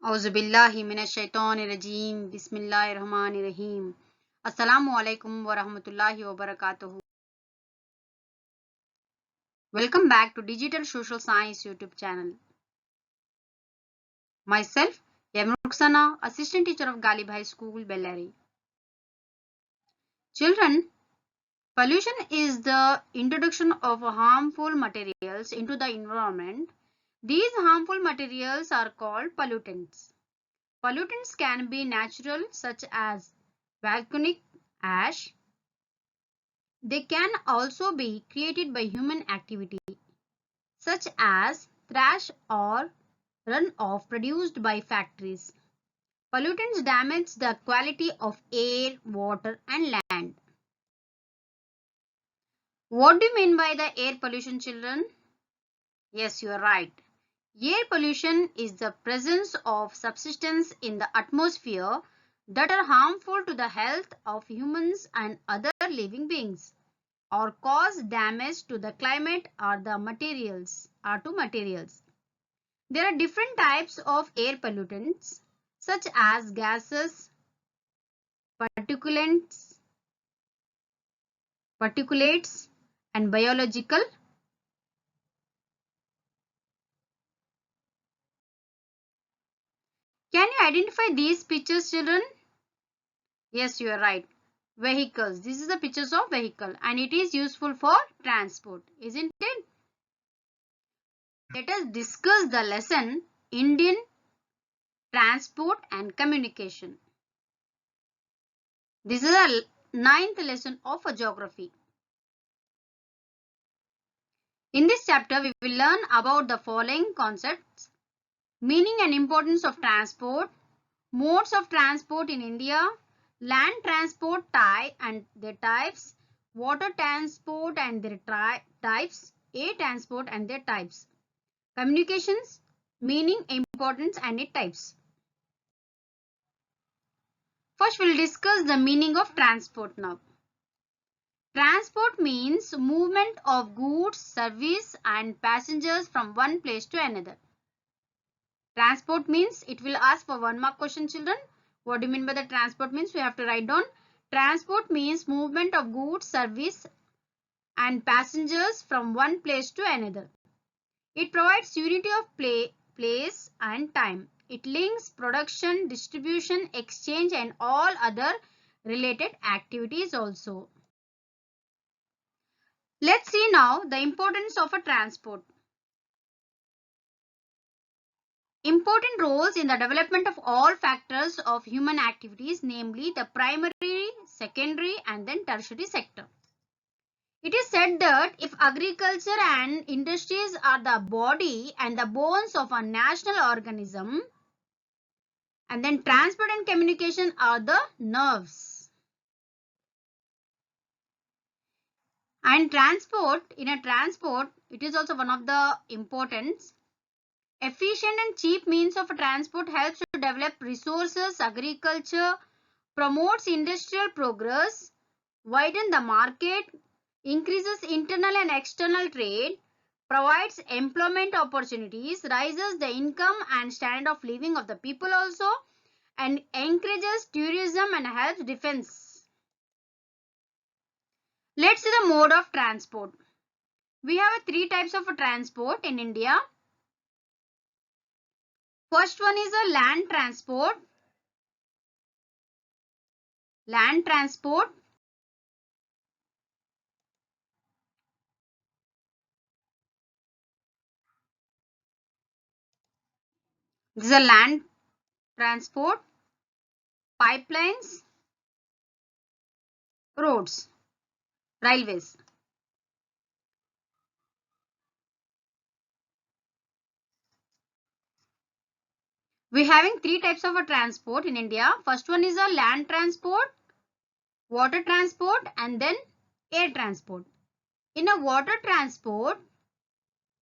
औज़ुबिल्लाहि मिनश्शैतानिर्रजीम बिस्मिल्लाहिर्रहमानिर्रहीम अस्सलामु अलैकुम व रहमतुल्लाहि व बरकातुहू। Welcome back to Digital Social Science YouTube channel. Myself, Yamruksana, Assistant Teacher of Galib High School, Bellary. Children, pollution is the introduction of harmful materials into the environment. These harmful materials are called pollutants. Pollutants can be natural, such as volcanic ash. They can also be created by human activity, such as trash or runoff produced by factories. Pollutants damage the quality of air, water, and land. What do you mean by the air pollution, children? Yes, you are right. Air pollution is the presence of substances in the atmosphere that are harmful to the health of humans and other living beings, or cause damage to the climate or the materials. There are different types of air pollutants such as gases, particulates and biological. Can you identify these pictures, children? Yes, you are right. Vehicles. This is the pictures of vehicle and it is useful for transport, isn't it? Let us discuss the lesson Indian transport and communication. This is the ninth lesson of geography. In this chapter, we will learn about the following concepts: meaning and importance of transport, modes of transport in India, land transport and their types, water transport and their types, air transport and their types, communications, meaning, importance and its types. First, we will discuss the meaning of transport now. Transport means movement of goods, service and passengers from one place to another. Transport means, it will ask for 1 mark question, children. What do you mean by the transport means? We have to write down. Transport means movement of goods, service and passengers from one place to another. It provides unity of place and time. It links production, distribution, exchange and all other related activities also. Let's see now the importance of a transport. Important roles in the development of all factors of human activities, namely the primary, secondary and then tertiary sector. It is said that if agriculture and industries are the body and the bones of a national organism, and then transport and communication are the nerves. And in a transport, it is also one of the importance. Efficient and cheap means of transport helps to develop resources, agriculture, promotes industrial progress, widen the market, increases internal and external trade, provides employment opportunities, raises the income and standard of living of the people also, and encourages tourism and helps defense. Let's see the mode of transport. We have 3 types of transport in India. First one is a land transport. Land transport. This is a land transport. Pipelines, roads, railways. We having 3 types of a transport in India. First one is a land transport, water transport and then air transport. In a water transport,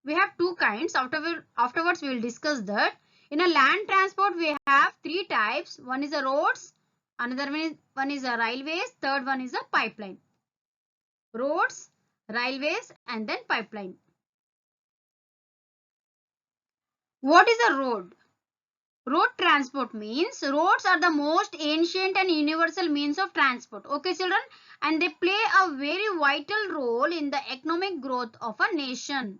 we have 2 kinds. Afterwards, we will discuss that. In a land transport, we have 3 types. One is a roads, another one is a railways, third one is a pipeline. Roads, railways and then pipeline. What is a road? Road transport means roads are the most ancient and universal means of transport. Okay, children, and they play a very vital role in the economic growth of a nation.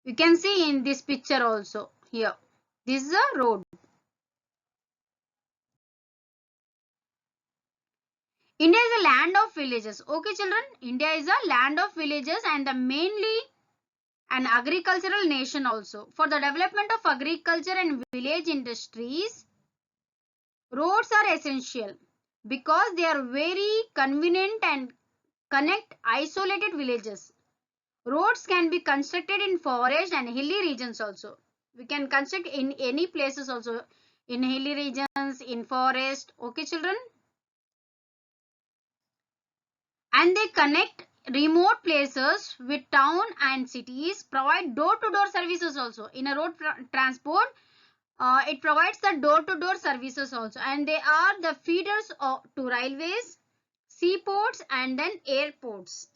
You can see in this picture also here. This is a road. India is a land of villages. Okay, children, India is a land of villages and the mainly an agricultural nation also. For the development of agriculture and village industries, roads are essential because they are very convenient and connect isolated villages. Roads can be constructed in forest and hilly regions also. We can construct in any places also, in hilly regions, in forest. Okay, children? And they connect remote places with town and cities, provide door-to-door services also. In a road transport, it provides the door-to-door services also, and they are the feeders to railways, seaports and then airports.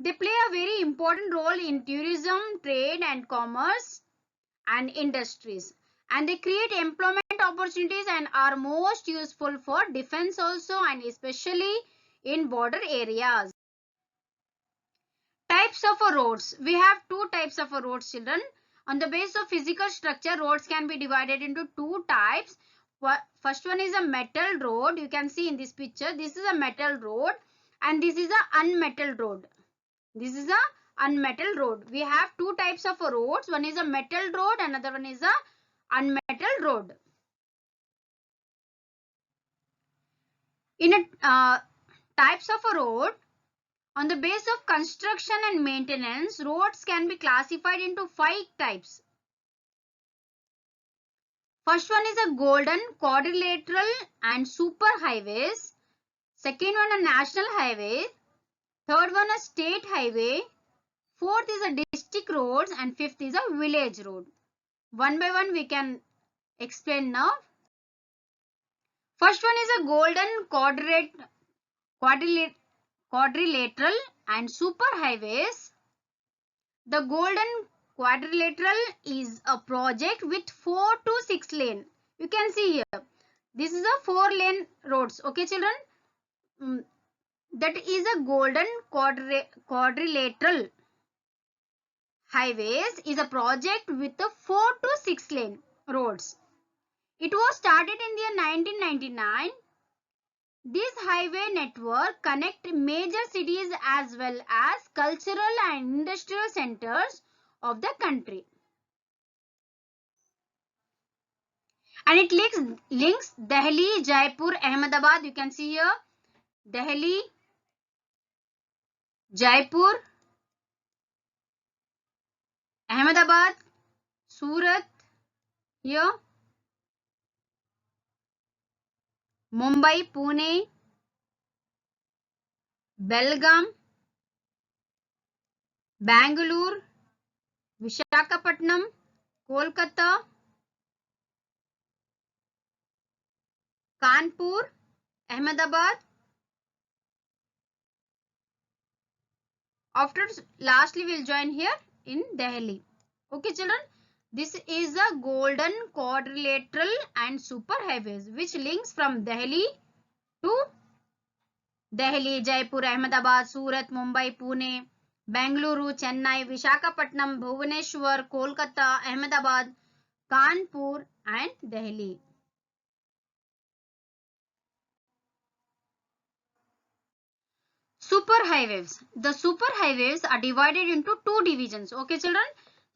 They play a very important role in tourism, trade and commerce and industries, and they create employment opportunities and are most useful for defense also, and especially in border areas. Types of roads. We have two types of roads, children. On the basis of physical structure, roads can be divided into two types. First one is a metal road. You can see in this picture, this is a metal road and this is a unmetal road. This is a unmetal road. We have two types of roads. One is a metal road, another one is a unmetal road. In a types of a road, on the base of construction and maintenance, roads can be classified into 5 types. First one is a golden, quadrilateral and super highways. Second one a national highway. Third one a state highway. Fourth is a district roads and fifth is a village road. One by one we can explain now. First one is a golden quadrilateral and super highways. The golden quadrilateral is a project with 4 to 6 lane. You can see here. This is a 4-lane roads. Okay, children. That is a golden quadrilateral highways is a project with the 4 to 6 lane roads. It was started in the year 1999. This highway network connects major cities as well as cultural and industrial centers of the country. And it links Delhi, Jaipur, Ahmedabad. You can see here Delhi, Jaipur, Ahmedabad, Surat, here, Mumbai, Pune, Belgaum, Bangalore, Visakhapatnam, Kolkata, Kanpur, Ahmedabad. After lastly we'll join here in Delhi. Okay, children. This is a golden quadrilateral and super highways which links from Delhi to Delhi, Jaipur, Ahmedabad, Surat, Mumbai, Pune, Bangalore, Chennai, Visakhapatnam, Bhubaneswar, Kolkata, Ahmedabad, Kanpur and Delhi. Superhighways. The superhighways are divided into two divisions. Okay, children.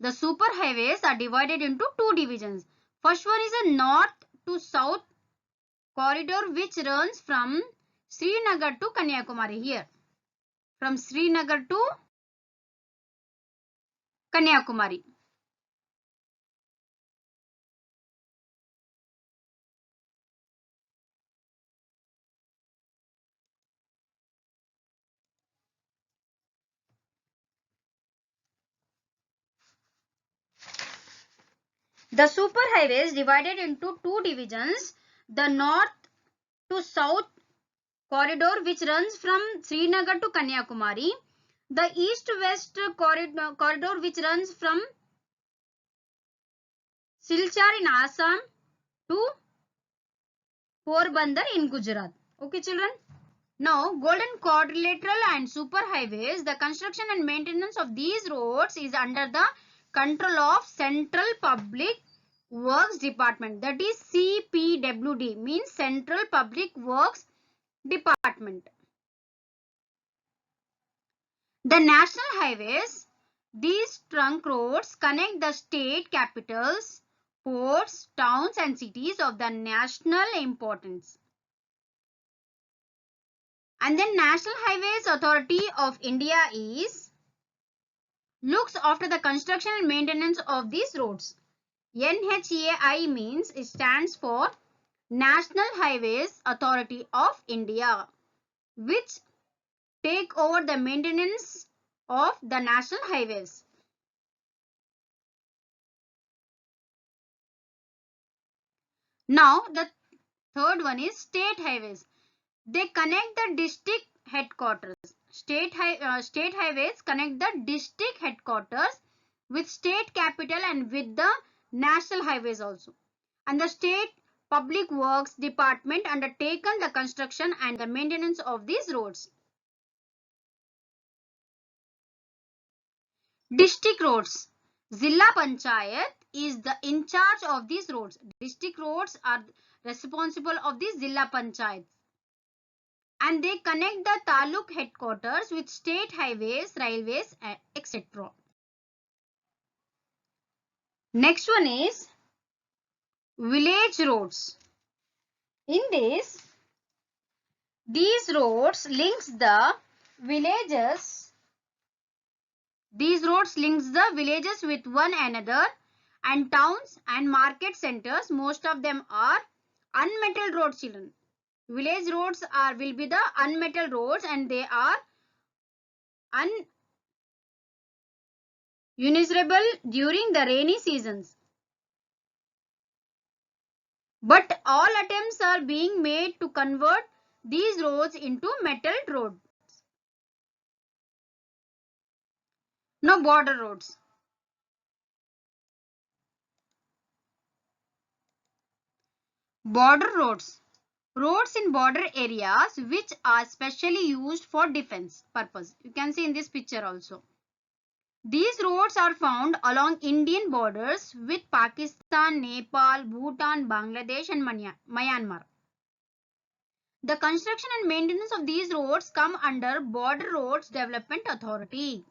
The superhighways are divided into two divisions. First one is a north to south corridor which runs from Srinagar to Kanyakumari here. From Srinagar to Kanyakumari. The superhighway is divided into two divisions. The north to south corridor which runs from Srinagar to Kanyakumari. The east-west corridor which runs from Silchar in Assam to Porbandar in Gujarat. Okay, children. Now, golden quadrilateral and superhighways, the construction and maintenance of these roads is under the control of Central Public Works Department. That is CPWD, means Central Public Works Department. The national highways, these trunk roads connect the state capitals, ports, towns and cities of the national importance. And then National Highways Authority of India looks after the construction and maintenance of these roads. NHAI means it stands for National Highways Authority of India, which take over the maintenance of the national highways. Now the third one is state highways. They connect the district headquarters. State highways connect the district headquarters with state capital and with the national highways also. And the state public works department undertaken the construction and the maintenance of these roads. District roads. Zilla Panchayat is in charge of these roads. District roads are responsible of the Zilla Panchayat. And they connect the taluk headquarters with state highways, railways, etc. Next one is village roads. In this, these roads links the villages. These roads links the villages with one another, and towns and market centers. Most of them are unmetalled roads, children. Village roads will be the unmetalled roads, and they are unusable during the rainy seasons. But all attempts are being made to convert these roads into metalled roads. Now, border roads. Border roads. Roads in border areas which are specially used for defense purpose. You can see in this picture also. These roads are found along Indian borders with Pakistan, Nepal, Bhutan, Bangladesh and Myanmar. The construction and maintenance of these roads come under Border Roads Development Authority.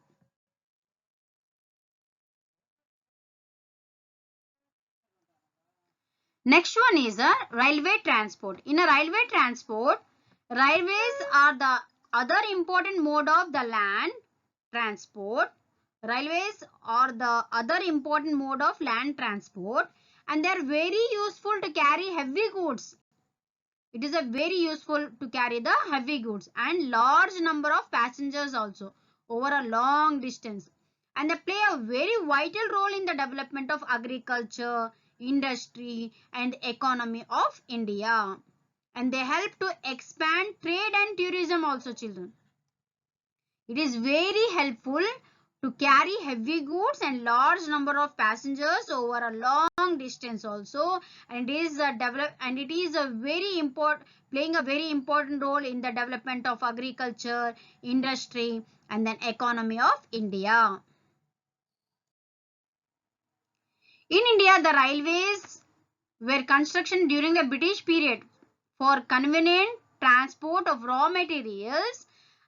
Next one is a railway transport. In a railway transport, railways are the other important mode of the land transport. Railways are the other important mode of land transport, and they are very useful to carry heavy goods. It is a very useful to carry the heavy goods and large number of passengers also over a long distance. And they play a very vital role in the development of agriculture, industry and economy of India. And they help to expand trade and tourism also, children. It is very helpful to carry heavy goods and large number of passengers over a long distance also, and it is playing a very important role in the development of agriculture, industry and then economy of India. In India, the railways were construction during the British period for convenient transport of raw materials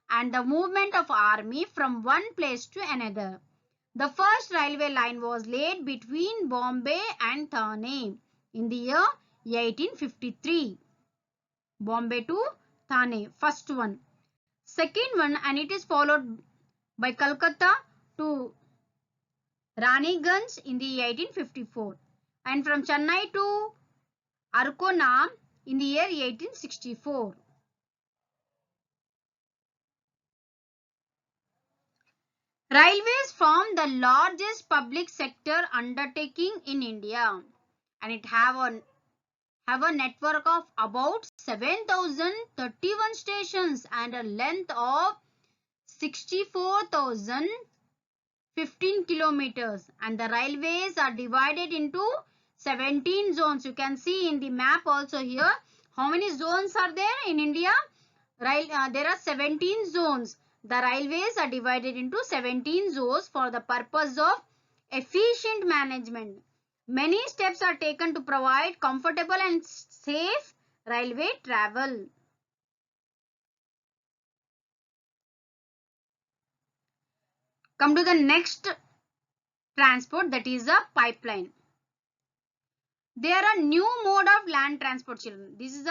and the movement of army from one place to another. The first railway line was laid between Bombay and Thane in the year 1853. Bombay to Thane, first one. Second one, and it is followed by Calcutta to Raniganj in the 1854. And from Chennai to Arkonam in the year 1864. Railways form the largest public sector undertaking in India, and it have a network of about 7,031 stations and a length of 64,015 kilometers, and the railways are divided into 17 zones. You can see in the map also here. How many zones are there in India? There are 17 zones. The railways are divided into 17 zones for the purpose of efficient management. Many steps are taken to provide comfortable and safe railway travel. Come to the next transport, that is a pipeline. There are new mode of land transport, children. These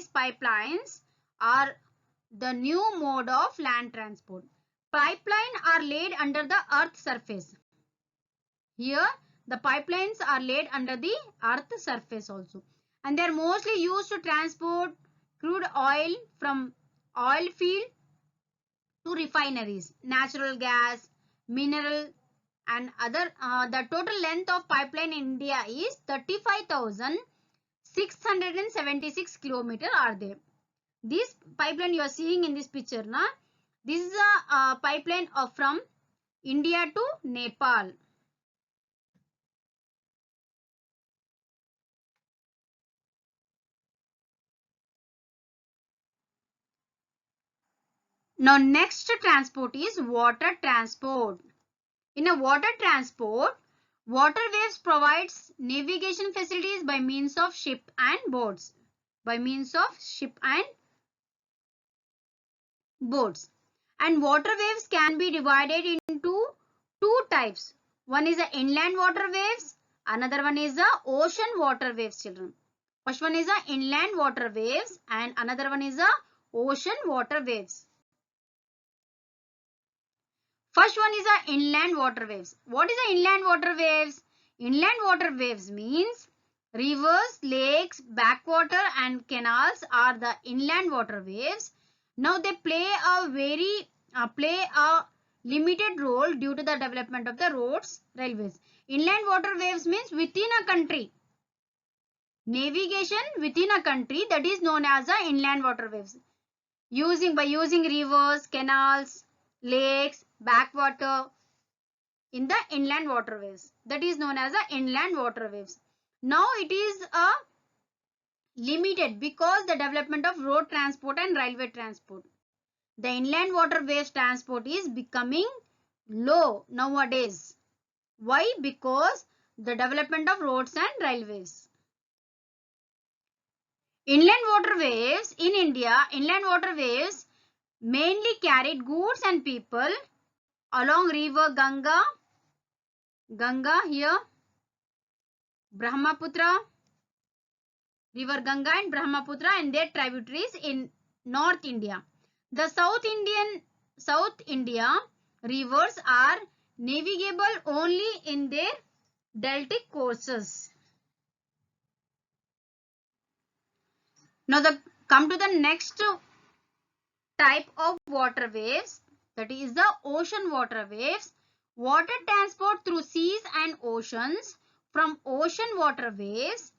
pipelines are the new mode of land transport. Pipelines are laid under the earth surface. Here the pipelines are laid under the earth surface also, and they are mostly used to transport crude oil from oil field to refineries, natural gas, mineral and other. The total length of pipeline in India is 35,676 kilometers are there. This pipeline you are seeing in this picture, this is a pipeline from India to Nepal. Now next transport is water transport. In a water transport, waterways provides navigation facilities by means of ship and boats. And waterways can be divided into two types. One is the inland waterways, another one is the ocean waterways, children. First one is the inland waterways and another one is the ocean waterways. First one is the inland waterways. What is the inland waterways? Inland waterways means rivers, lakes, backwater and canals are the inland waterways. Now they play a limited role due to the development of the roads, railways. Inland waterways means within a country. Navigation within a country, that is known as the inland waterways. By using rivers, canals, lakes, backwater in the inland waterways, that is known as the inland waterways. Now it is limited because the development of road transport and railway transport. The inland waterways transport is becoming low nowadays. Why? Because the development of roads and railways. Inland waterways in India, inland waterways mainly carried goods and people along river Ganga here, Brahmaputra, river Ganga and Brahmaputra and their tributaries in North India. The South India rivers are navigable only in their deltic courses. Now come to the next type of waterways, that is the ocean waterways. Water transport through seas and oceans. From ocean waterways,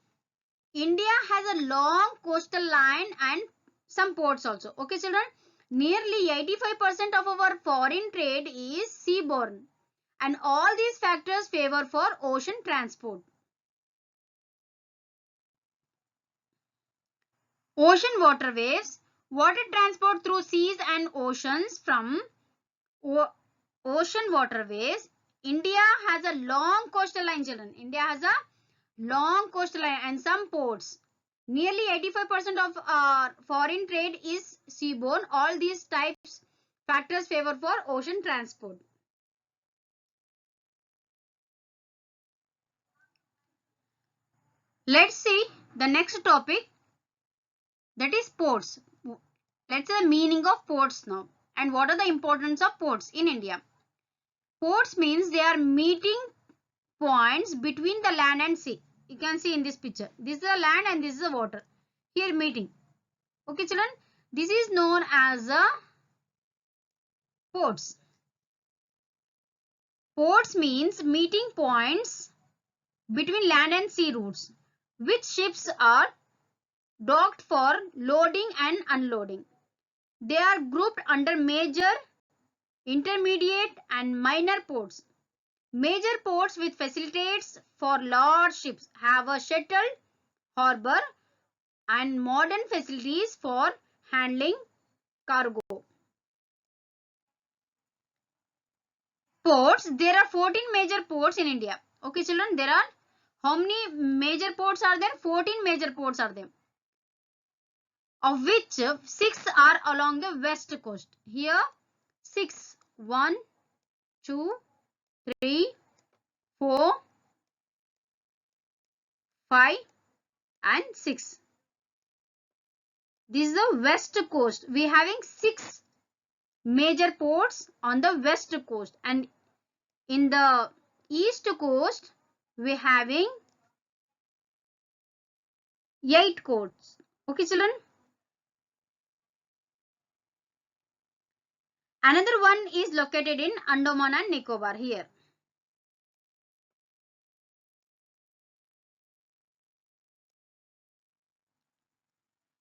India has a long coastal line and some ports also. Okay, children. Nearly 85% of our foreign trade is seaborne, and all these factors favor for ocean transport. Ocean waterways. Water transport through seas and oceans. From ocean waterways, India has a long coastal line, children. India has a long coastal line and some ports. Nearly 85% of our foreign trade is seaborne. All these factors favor for ocean transport. Let's see the next topic, that is ports. Let's see the meaning of ports now and what are the importance of ports in India. Ports means they are meeting points between the land and sea. You can see in this picture. This is the land and this is the water. Here meeting. Okay, children. This is known as ports. Ports means meeting points between land and sea routes, which ships are docked for loading and unloading. They are grouped under major, intermediate and minor ports. Major ports with facilities for large ships have a shuttle harbor and modern facilities for handling cargo. Ports, there are 14 major ports in India. Okay children, there are how many major ports are there? 14 major ports are there, of which 6 are along the west coast. Here 6, 1, 2, 3, 4, 5 and 6. This is the west coast. We having 6 major ports on the west coast, and in the east coast we having 8 ports. Okay children. Another one is located in Andaman and Nicobar here.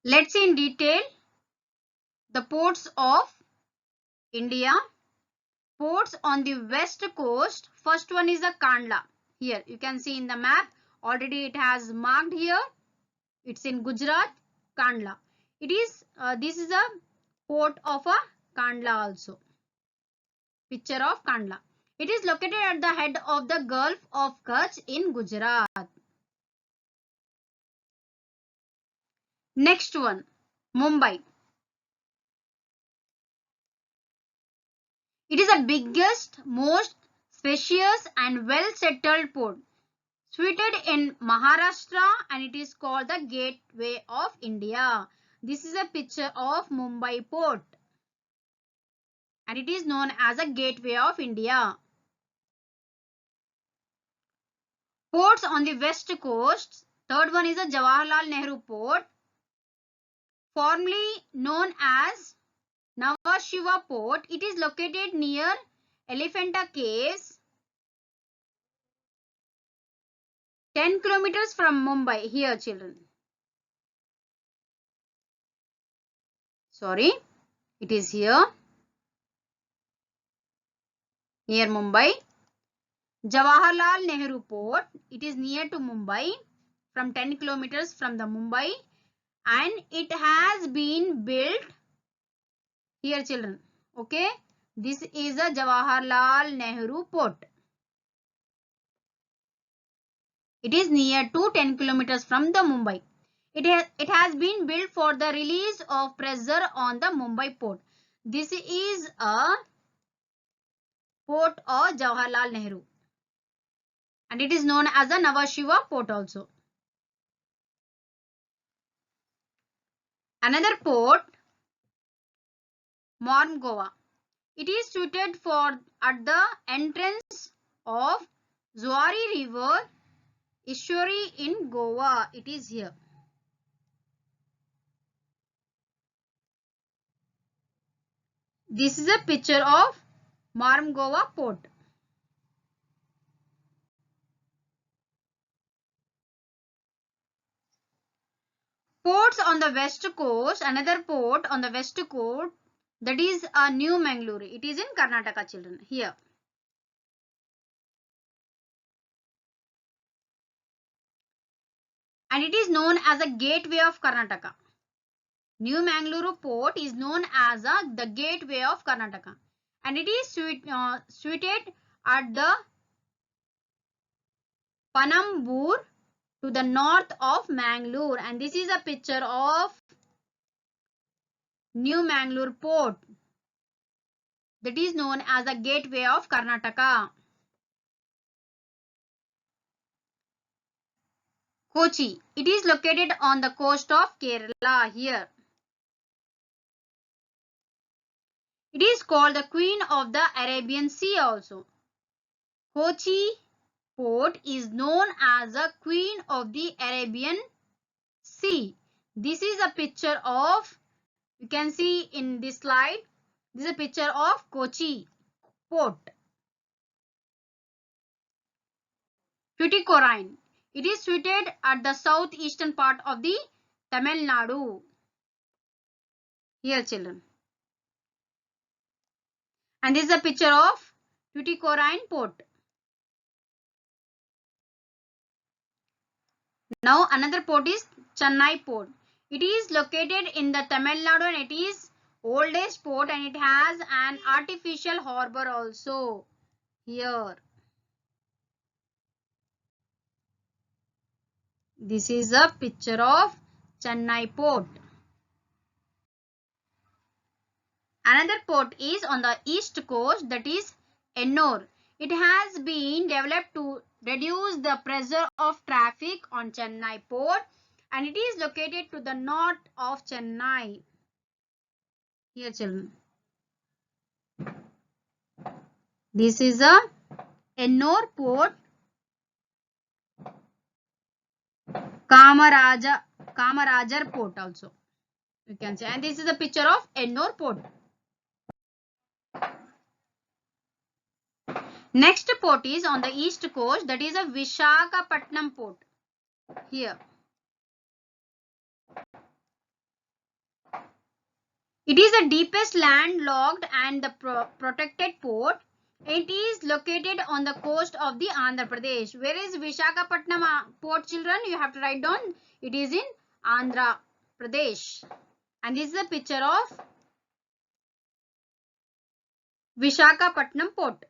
Let's see in detail the ports of India. Ports on the west coast. First one is the Kandla. Here you can see in the map. Already it has marked here. It's in Gujarat, Kandla. It is this is a port of a Kandla also. Picture of Kandla. It is located at the head of the Gulf of Kutch in Gujarat. Next one, Mumbai. It is the biggest, most spacious and well-settled port situated in Maharashtra, and it is called the Gateway of India. This is a picture of Mumbai port and it is known as a Gateway of India. Ports on the west coast. Third one is the Jawaharlal Nehru Port, formerly known as Nhava Sheva Port. It is located near Elephanta Caves, 10 kilometers from Mumbai. Here children. Sorry, it is here. Near Mumbai. Jawaharlal Nehru Port. It is near to Mumbai, from 10 kilometers from the Mumbai, and it has been built here children. Okay, this is a Jawaharlal Nehru Port. It is near to 10 kilometers from the Mumbai. It has been built for the release of pressure on the Mumbai port. This is a port of Jawaharlal Nehru, and it is known as the Nhava Sheva port also. Another port, Mormugao. It is situated for at the entrance of Zuari River estuary in Goa. It is here. This is a picture of Mormugao port. Ports on the west coast. Another port on the west coast, that is New Mangalore. It is in Karnataka children. Here. And it is known as a gateway of Karnataka. New Mangalore port is known as the gateway of Karnataka. And it is situated at the Panambur to the north of Mangalore. And this is a picture of New Mangalore port, that is known as the gateway of Karnataka. Kochi. It is located on the coast of Kerala here. It is called the Queen of the Arabian Sea also. Kochi port is known as the Queen of the Arabian Sea. This is a picture of, you can see in this slide, this is a picture of Kochi port. Tuticorin. It is situated at the southeastern part of the Tamil Nadu. Here children. And this is a picture of Tuticorin port. Now another port is Chennai port. It is located in the Tamil Nadu and it is oldest port and it has an artificial harbor also here. This is a picture of Chennai port. Another port is on the east coast, that is Ennore. It has been developed to reduce the pressure of traffic on Chennai port and it is located to the north of Chennai. Here children. This is a Ennore port, Kamarajar port also. You can say, and this is a picture of Ennore port. Next port is on the east coast, that is a Visakhapatnam port. Here. It is the deepest landlocked and the protected port. It is located on the coast of the Andhra Pradesh. Where is Visakhapatnam port, children? You have to write down. It is in Andhra Pradesh. And this is a picture of Visakhapatnam port.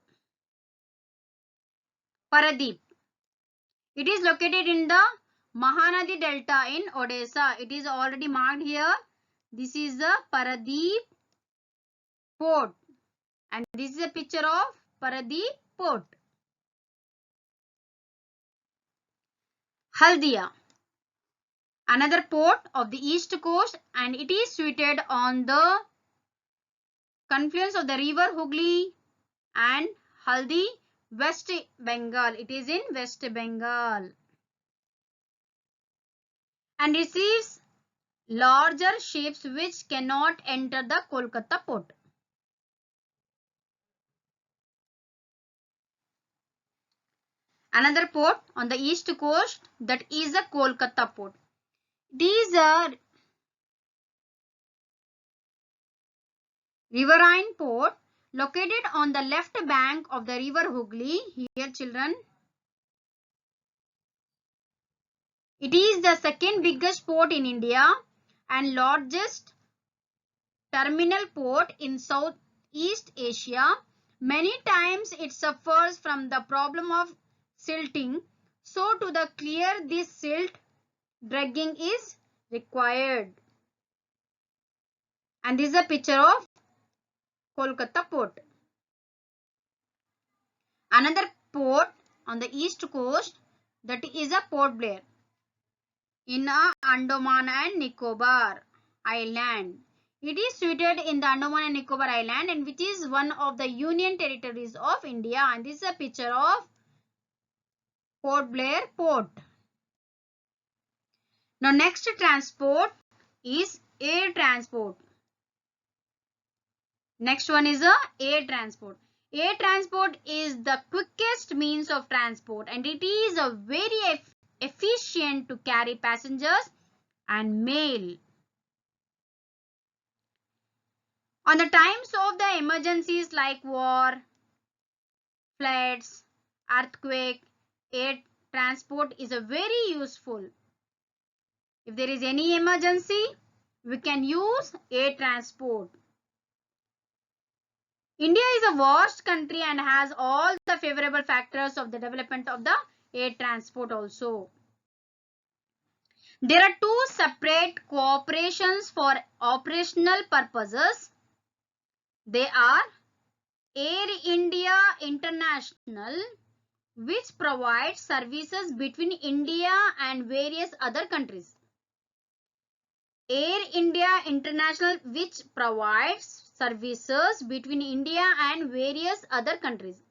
Paradeep. It is located in the Mahanadi Delta in Odisha. It is already marked here. This is the Paradeep port. And this is a picture of Paradeep port. Haldia. Another port of the east coast and it is situated on the confluence of the river Hooghly and Haldi, West Bengal. It is in West Bengal. And receives larger ships which cannot enter the Kolkata port. Another port on the east coast, that is the Kolkata port. It is a riverine port located on the left bank of the river Hooghly. Here children. It is the second biggest port in India and largest terminal port in Southeast Asia. Many times it suffers from the problem of silting. So to the clear this silt, dredging is required. And this is a picture of Kolkata port. Another port on the east coast, that is a Port Blair in Andaman and Nicobar Island. It is situated in the Andaman and Nicobar Island and which is one of the union territories of India. And this is a picture of Port Blair port. Now next transport is air transport. Next one is air transport. Air transport is the quickest means of transport and it is a very efficient to carry passengers and mail. On the times of the emergencies like war, floods, earthquake, air transport is a very useful. If there is any emergency, we can use air transport. India is a vast country and has all the favorable factors of the development of the air transport also. There are two separate corporations for operational purposes. They are Air India International, which provides services between India and various other countries. Air India International, which provides services between India and various other countries.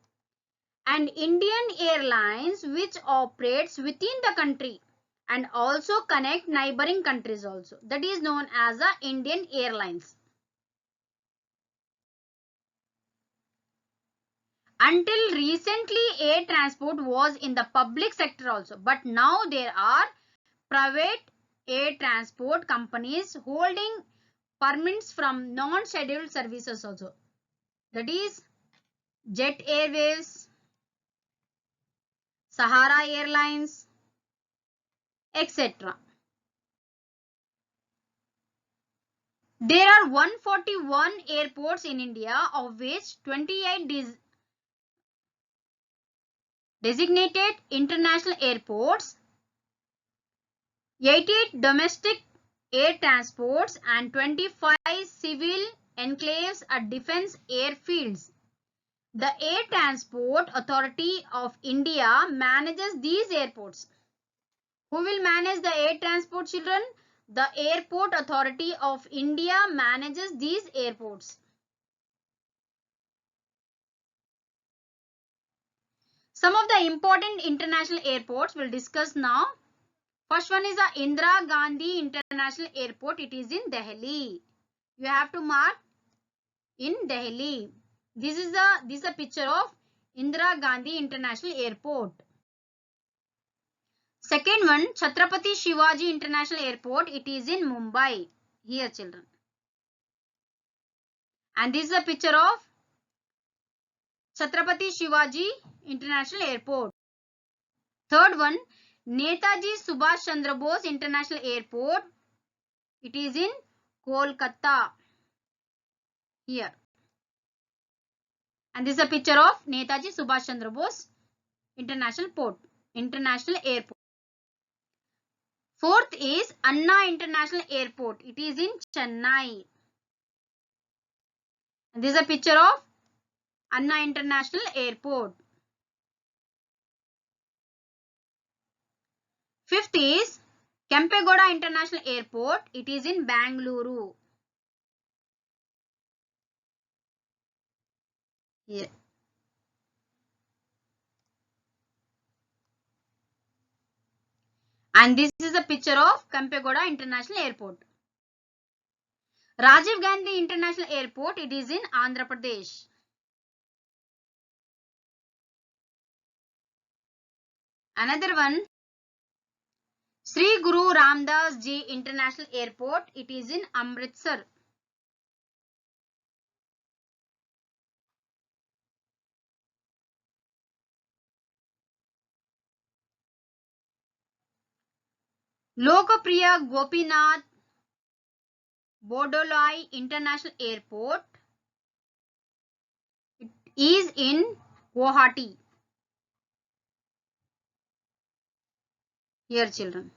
And Indian Airlines, which operates within the country and also connect neighboring countries also. That is known as the Indian Airlines. Until recently, air transport was in the public sector also. But now there are private air transport companies holding permits from non-scheduled services also. That is Jet Airways, Sahara Airlines, etc. There are 141 airports in India, of which 28 designated international airports, 88 domestic air transports, and 25 civil enclaves are defense airfields. The Air Transport Authority of India manages these airports. Who will manage the air transport, children? The Airport Authority of India manages these airports. Some of the important international airports we'll discuss now. First one is the Indira Gandhi International Airport. It is in Delhi. You have to mark in Delhi. This is a picture of Indira Gandhi International Airport. Second one, Chhatrapati Shivaji International Airport. It is in Mumbai. Here, children. And this is a picture of Chhatrapati Shivaji International Airport. Third one, Netaji Subhash Chandra Bose International Airport. It is in Kolkata. Here. And this is a picture of Netaji Subhash Chandra Bose International Airport. Fourth is Anna International Airport. It is in Chennai. And this is a picture of Anna International Airport. Fifth is Kempegowda International Airport. It is in Bangalore. Here. And this is a picture of Kempegowda International Airport. Rajiv Gandhi International Airport. It is in Andhra Pradesh. Another one, Sri Guru Ramdas Ji International Airport. It is in Amritsar. Lokapriya Gopinath Bodolai International Airport. It is in Guwahati. Here, children.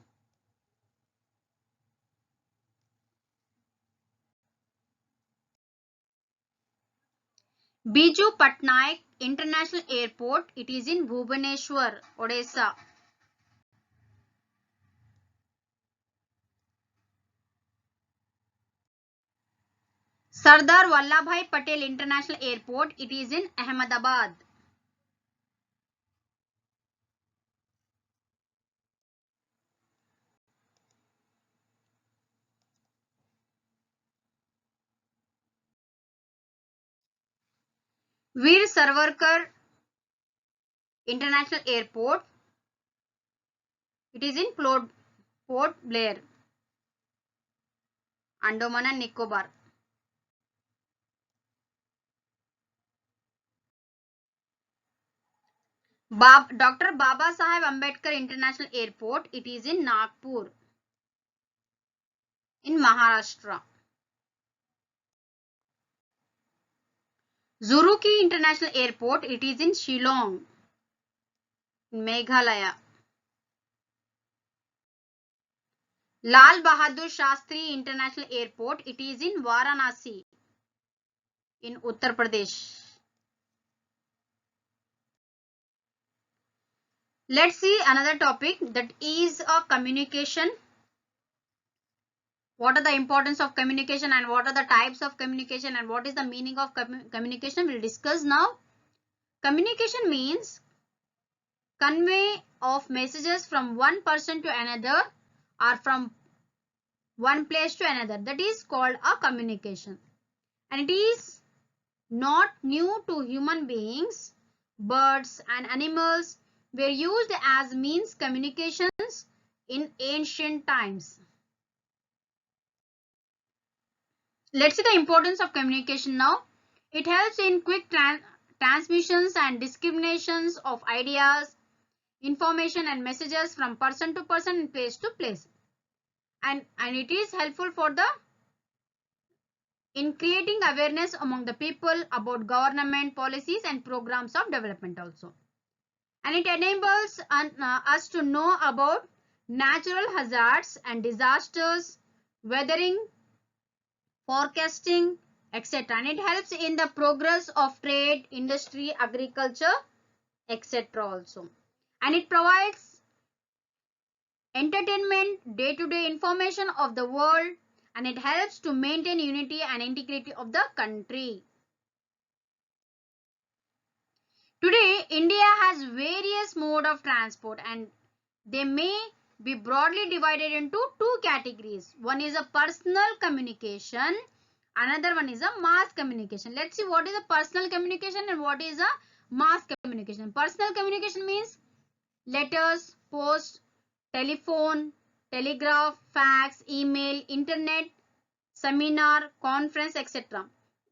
Biju Patnaik International Airport. It is in Bhubaneswar, Odisha. Sardar Vallabhbhai Patel International Airport. It is in Ahmedabad. Veer Savarkar International Airport. It is in Port Blair, Andaman and Nicobar. Dr. Baba Saheb Ambedkar International Airport. It is in Nagpur, in Maharashtra. Zuruki International Airport. It is in Shillong, in Meghalaya. Lal Bahadur Shastri International Airport. It is in Varanasi, in Uttar Pradesh. Let's see another topic, that is communication. What are the importance of communication and what are the types of communication and what is the meaning of communication? We'll discuss now. Communication means convey of messages from one person to another or from one place to another. That is called a communication. And it is not new to human beings. Birds and animals were used as means communications in ancient times. Let's see the importance of communication now. It helps in quick transmissions and discriminations of ideas. information and messages from person to person and place to place. And it is helpful for the in creating awareness among the people about government policies and programs of development also. And it enables us to know about natural hazards and disasters, weathering, forecasting, etc. And it helps in the progress of trade, industry, agriculture, etc. also. And it provides entertainment, day-to-day information of the world, and it helps to maintain unity and integrity of the country. Today, India has various mode of transport and they may be broadly divided into two categories. One is a personal communication, another one is a mass communication. Let's see what is a personal communication and what is a mass communication. Personal communication means letters, post, telephone, telegraph, fax, email, internet, seminar, conference, etc.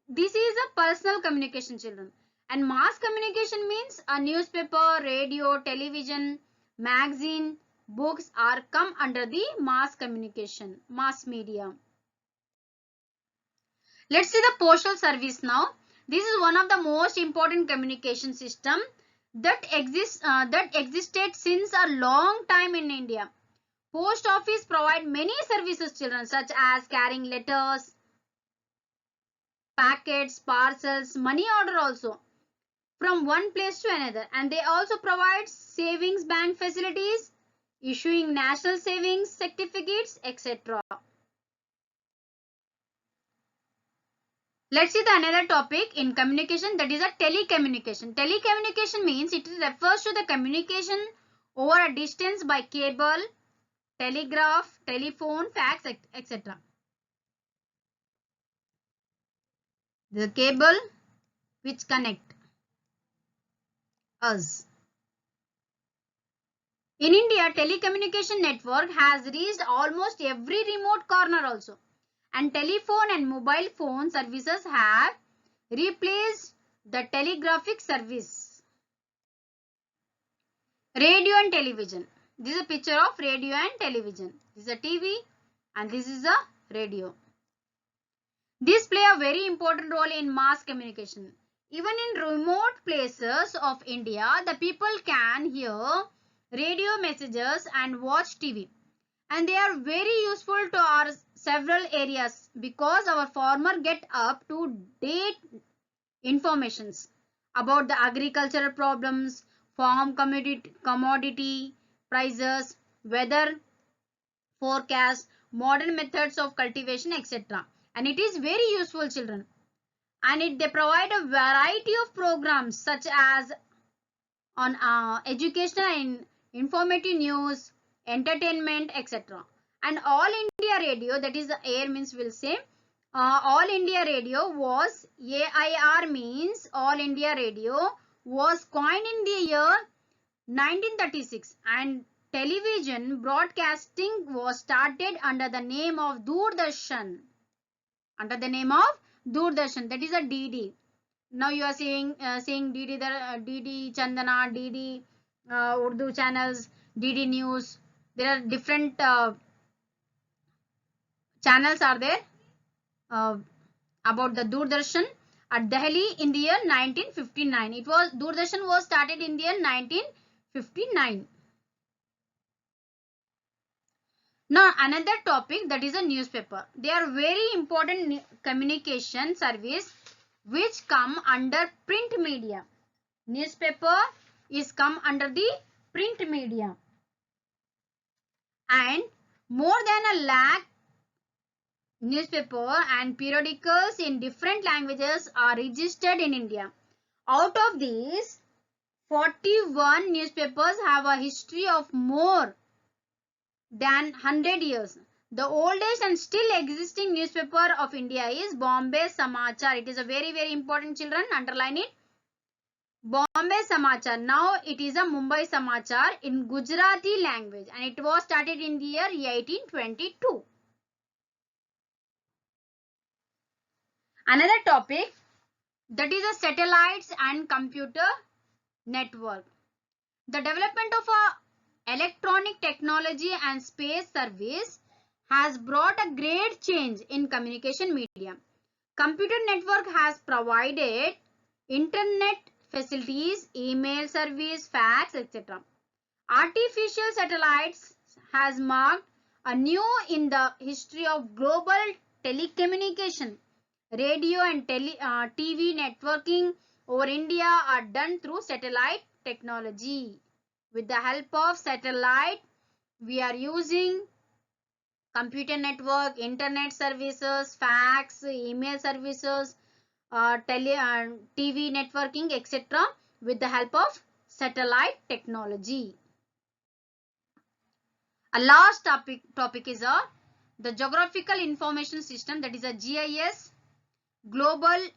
This is a personal communication, children. And mass communication means a newspaper, radio, television, magazine, books are come under the mass communication, mass media. Let's see the postal service now. This is one of the most important communication system that existed since a long time in India. Post office provide many services, children, such as carrying letters, packets, parcels, money order also from one place to another, and they also provide savings bank facilities, issuing national savings certificates, etc. Let's see the another topic in communication, that is a telecommunication. Telecommunication means it refers to the communication over a distance by cable, telegraph, telephone, fax, etc. The cable which connect us. In India, telecommunication network has reached almost every remote corner also. And telephone and mobile phone services have replaced the telegraphic service. Radio and television. This is a picture of radio and television. This is a TV and this is a radio. These play a very important role in mass communication. Even in remote places of India, the people can hear radio messages and watch TV. And they are very useful to our several areas because our farmer get up to date informations about the agricultural problems, farm commodity prices, weather forecast, modern methods of cultivation, etc. And it is very useful, children. And they provide a variety of programs such as on educational and informative news, entertainment, etc. And All India Radio, that is the air means will say, All India Radio was, AIR means All India Radio, was coined in the year 1936, and television broadcasting was started under the name of Doordarshan. Under the name of Doordarshan, that is a DD. Now you are seeing DD, DD Chandana, DD Urdu channels, DD News. There are different channels are there about the Doordarshan at Delhi in the year 1959. Doordarshan was started in the year 1959. Now another topic, that is a newspaper. They are very important communication service which come under print media. Newspaper is come under the print media. And more than 1 lakh newspaper and periodicals in different languages are registered in India. Out of these, 41 newspapers have a history of more than 100 years. The oldest and still existing newspaper of India is Bombay Samachar. It is a very, very important, children. Underline it. Bombay Samachar. Now it is a Mumbai Samachar in Gujarati language, and it was started in the year 1822. Another topic, that is a satellites and computer network. The development of electronic technology and space service has brought a great change in communication medium. Computer network has provided internet facilities, email service, fax, etc. Artificial satellites has marked a new in the history of global telecommunication. Radio and TV networking over India are done through satellite technology. With the help of satellite, we are using computer network, internet services, fax, email services, TV networking, etc. with the help of satellite technology. A last topic is the Geographical Information System, that is a GIS, Global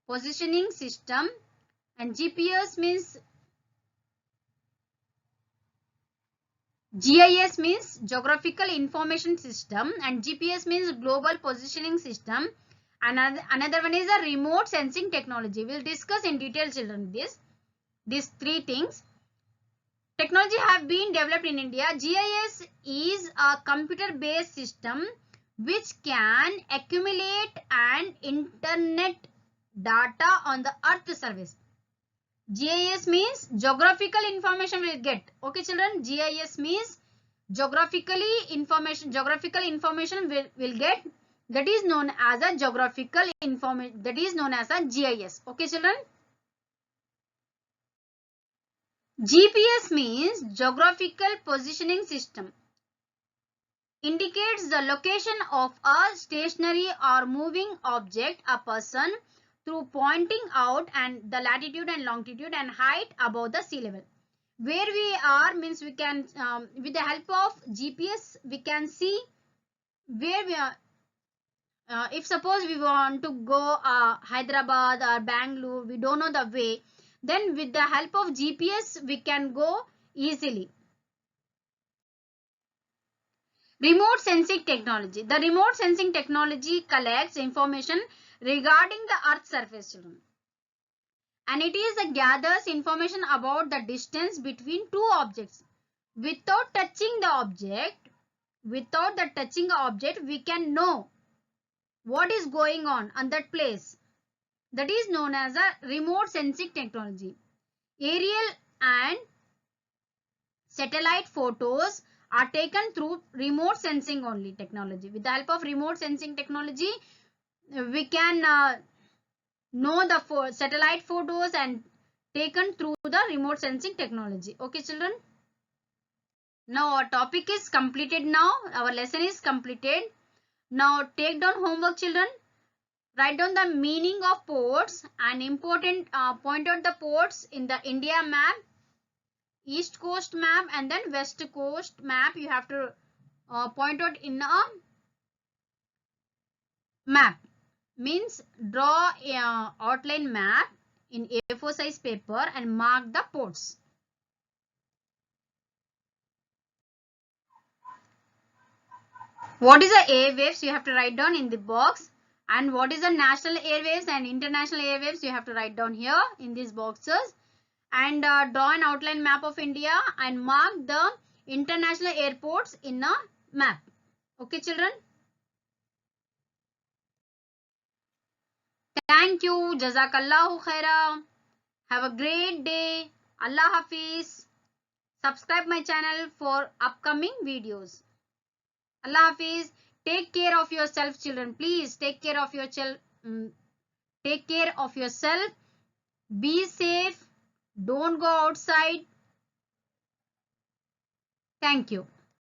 Positioning System, and GPS means Geographical Information System, and GPS means Global Positioning System. Another one is a Remote Sensing Technology. We'll discuss in detail, children, these three things. Technology have been developed in India. GIS is a computer-based system which can accumulate and internet data on the Earth surface. GIS means geographical information will get. Okay, children. GIS means geographical information will get. That is known as a geographical information. That is known as a GIS. Okay, children. GPS means Geographical Positioning System. Indicates the location of a stationary or moving object, a person, through pointing out and the latitude and longitude and height above the sea level. Where we are means we can, with the help of GPS, we can see where we are. If suppose we want to go Hyderabad or Bangalore, we don't know the way, then with the help of GPS, we can go easily. Remote sensing technology. The remote sensing technology collects information regarding the Earth's surface, children. And it is gathers information about the distance between two objects. Without touching the object, we can know what is going on that place. That is known as a remote sensing technology. Aerial and satellite photos are taken through remote sensing only technology. With the help of remote sensing technology, we can know the satellite photos and taken through the remote sensing technology. Okay, children. Now our topic is completed now. Our lesson is completed. Now take down homework, children. Write down the meaning of ports and important point out the ports in the India map, East Coast map, and then West Coast map. You have to point out in a map. Means draw a outline map in A4 size paper and mark the ports. What is the airwaves? You have to write down in the box. And what is the national airwaves and international airwaves? You have to write down here in these boxes. And draw an outline map of India and mark the international airports in a map. Okay, children? Thank you. Jazakallahu khaira. Have a great day. Allah Hafiz. Subscribe my channel for upcoming videos. Allah Hafiz. Take care of yourself, children. Please take care of your take care of yourself. Be safe. Don't go outside. Thank you.